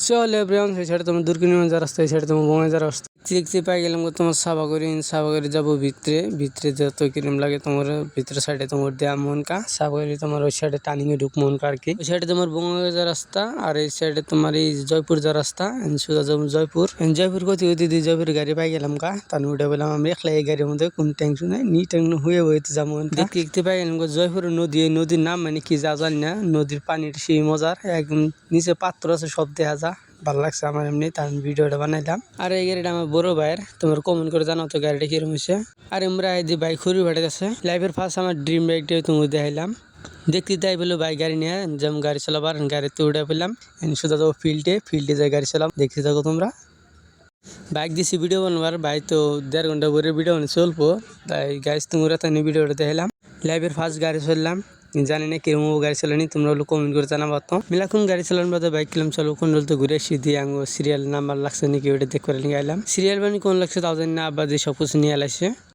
চল এভরিওয়ান সেই সাইডে তোমার দুর্গিনী যার রাস্তা এই সাইডে তোমার বঙ্গাইজার রাস্তা দেখতে পাই গেলাম তোমার সাবাগরি যাবো ভিতরে যত কিরম লাগে তোমার ভিতরে সাইডে তোমার দেয়া মনকা সাবাগরি তোমার ওই সাইডে টার্নিং এ ঢুক মনকা আর কি ওই সাইডে তোমার বঙ্গাইজার রাস্তা আর এই সাইডে তোমার এই জয়পুর যা রাস্তা সোজা যাবো জয়পুর গতি জয়পুর গাড়ি পাই গেলাম কা তার উঠে বললাম আমি একলা এই গাড়ির মধ্যে কোন টেনশন নাই হয়ে বইতে যাবো দেখতে পাই গেলাম জয়পুর নদী এই নদীর নাম মানে কি যা জানি না নদীর পানির সেই মজার একদম নিচে পাত্র আছে সব দেখা যা ভালো লাগছে আমার এমনি তার ভিডিওটা বানাইলাম আর এই গাড়িটা আমার বড় ভাইয়ের তোমার কমেন্ট করে জানাও তো গাড়িটা কিরকম হয়েছে আর আমরা এই যে বাইক খুঁড়ি ভাড়া গেছে লাইফের ফার্স্ট আমার ড্রিম বাইকটা তুমি দেখাইলাম দেখতে তাই বললো বাইক গাড়ি নিয়ে যেমন গাড়ি চালাবার গাড়িতে উঠে পেলাম সোজা যাবো ফিল্ডে যাই গাড়ি চালাম দেখতে থাকো তোমরা বাইক দিছি ভিডিও বানবার বাইক তো 1.5 ঘন্টা পরে ভিডিও বানিয়ে চলবো তাই গাইজ তোমরা তাই ভিডিওটা দেখাইলাম লাইফের ফার্স্ট গাড়ি চললাম জানি না কিরকম গাড়ি চালানি তোমরা হলো কমেন্ট করে জানাবো তো মিলাকুন গাড়ি চালান বাদে বাইক কিলাম চলো কোন তো ঘুরে আসি দিয়ে আঙ্গ সিরিয়াল নাম্বার লাগছে নাকি ওটা দেখ করে নিয়ে আইলাম সিরিয়াল বানি কোন লাগছে তাও জানি না আবার যে সব কিছু নিয়ে আলাইছে